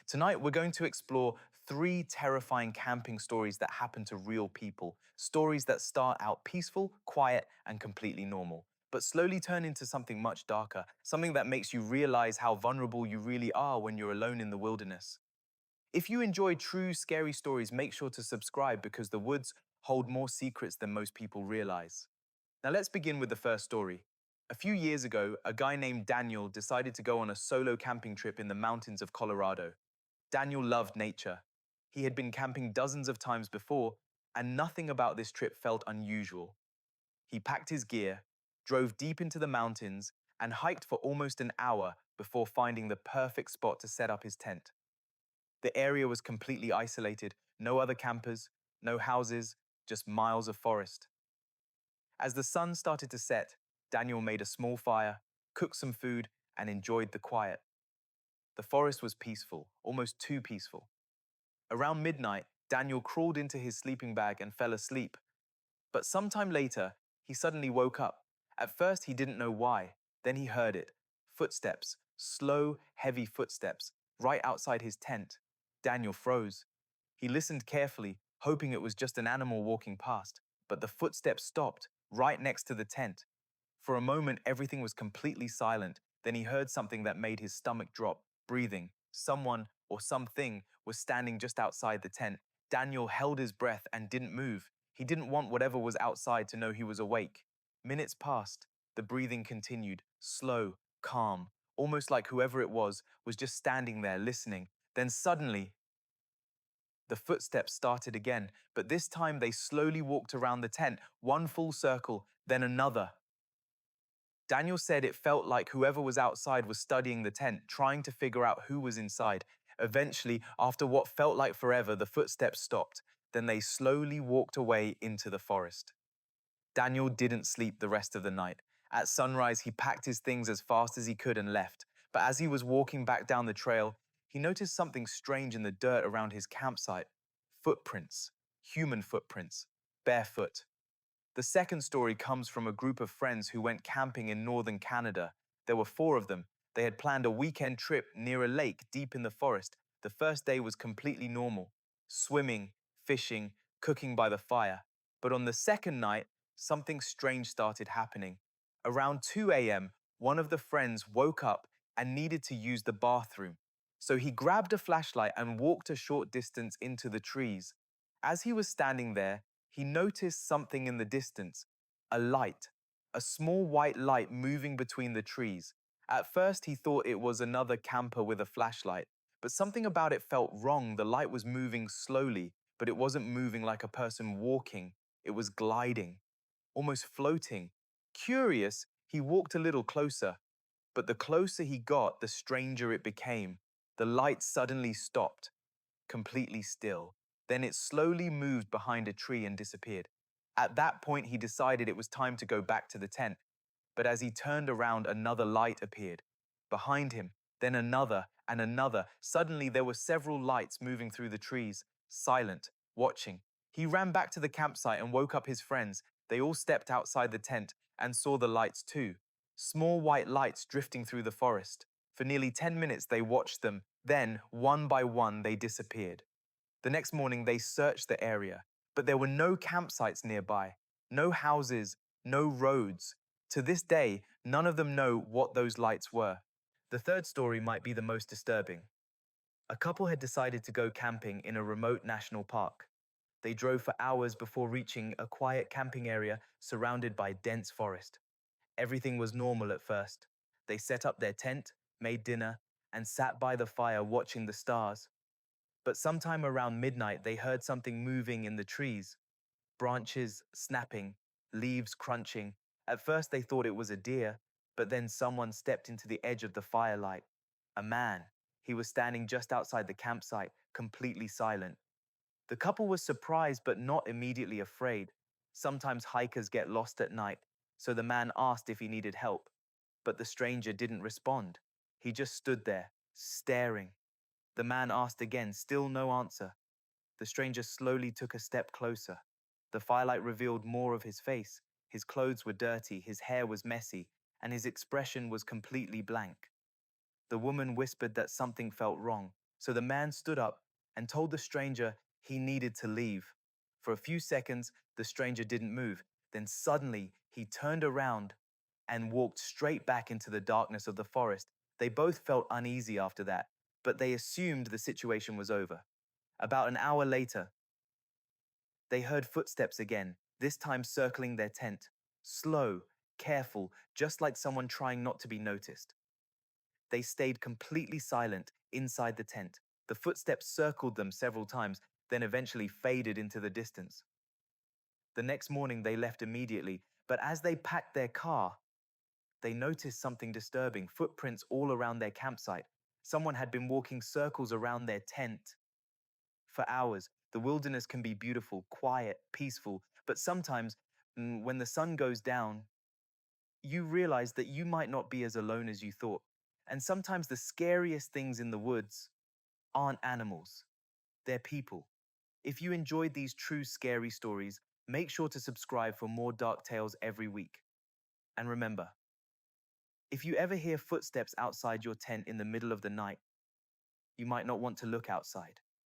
Tonight, we're going to explore three terrifying camping stories that happen to real people. Stories that start out peaceful, quiet, and completely normal, but slowly turn into something much darker, something that makes you realize how vulnerable you really are when you're alone in the wilderness. If you enjoy true, scary stories, make sure to subscribe because the woods hold more secrets than most people realize. Now, let's begin with the first story. A few years ago, a guy named Daniel decided to go on a solo camping trip in the mountains of Colorado. Daniel loved nature. He had been camping dozens of times before, and nothing about this trip felt unusual. He packed his gear, drove deep into the mountains, and hiked for almost an hour before finding the perfect spot to set up his tent. The area was completely isolated, no other campers, no houses, just miles of forest. As the sun started to set, Daniel made a small fire, cooked some food, and enjoyed the quiet. The forest was peaceful, almost too peaceful. Around midnight, Daniel crawled into his sleeping bag and fell asleep. But sometime later, he suddenly woke up. At first, he didn't know why. Then he heard it. Footsteps, slow, heavy footsteps, right outside his tent. Daniel froze. He listened carefully, hoping it was just an animal walking past. But the footsteps stopped, right next to the tent. For a moment, everything was completely silent. Then he heard something that made his stomach drop, breathing. Someone or something was standing just outside the tent. Daniel held his breath and didn't move. He didn't want whatever was outside to know he was awake. Minutes passed. The breathing continued, slow, calm, almost like whoever it was just standing there listening. Then suddenly, the footsteps started again, but this time they slowly walked around the tent, one full circle, then another. Daniel said it felt like whoever was outside was studying the tent, trying to figure out who was inside. Eventually, after what felt like forever, the footsteps stopped. Then they slowly walked away into the forest. Daniel didn't sleep the rest of the night. At sunrise, he packed his things as fast as he could and left. But as he was walking back down the trail, he noticed something strange in the dirt around his campsite. Footprints, human footprints, barefoot. The second story comes from a group of friends who went camping in northern Canada. There were four of them. They had planned a weekend trip near a lake deep in the forest. The first day was completely normal, swimming, fishing, cooking by the fire. But on the second night, something strange started happening. Around 2 a.m., one of the friends woke up and needed to use the bathroom. So he grabbed a flashlight and walked a short distance into the trees. As he was standing there, he noticed something in the distance, a light, a small white light moving between the trees. At first, he thought it was another camper with a flashlight, but something about it felt wrong. The light was moving slowly, but it wasn't moving like a person walking. It was gliding, almost floating. Curious, he walked a little closer, but the closer he got, the stranger it became. The light suddenly stopped, completely still. Then it slowly moved behind a tree and disappeared. At that point, he decided it was time to go back to the tent. But as he turned around, another light appeared. Behind him, then another and another. Suddenly, there were several lights moving through the trees, silent, watching. He ran back to the campsite and woke up his friends. They all stepped outside the tent and saw the lights too. Small white lights drifting through the forest. For nearly 10 minutes, they watched them. Then, one by one, they disappeared. The next morning, they searched the area, but there were no campsites nearby, no houses, no roads. To this day, none of them know what those lights were. The third story might be the most disturbing. A couple had decided to go camping in a remote national park. They drove for hours before reaching a quiet camping area surrounded by dense forest. Everything was normal at first. They set up their tent, made dinner, and sat by the fire watching the stars. But sometime around midnight, they heard something moving in the trees, branches snapping, leaves crunching. At first, they thought it was a deer, but then someone stepped into the edge of the firelight. A man. He was standing just outside the campsite, completely silent. The couple was surprised but not immediately afraid. Sometimes hikers get lost at night, so the man asked if he needed help. But the stranger didn't respond. He just stood there, staring. The man asked again, still no answer. The stranger slowly took a step closer. The firelight revealed more of his face. His clothes were dirty, his hair was messy, and his expression was completely blank. The woman whispered that something felt wrong, So the man stood up and told the stranger he needed to leave. For a few seconds, the stranger didn't move. Then suddenly, he turned around and walked straight back into the darkness of the forest. They both felt uneasy after that, but they assumed the situation was over. About an hour later, they heard footsteps again, this time circling their tent. Slow, careful, just like someone trying not to be noticed. They stayed completely silent inside the tent. The footsteps circled them several times, then eventually faded into the distance. The next morning, they left immediately, but as they packed their car, they noticed something disturbing, footprints all around their campsite. Someone had been walking circles around their tent for hours. The wilderness can be beautiful, quiet, peaceful, but sometimes when the sun goes down, you realize that you might not be as alone as you thought. And sometimes the scariest things in the woods aren't animals, they're people. If you enjoyed these true scary stories, make sure to subscribe for more dark tales every week. And remember, if you ever hear footsteps outside your tent in the middle of the night, you might not want to look outside.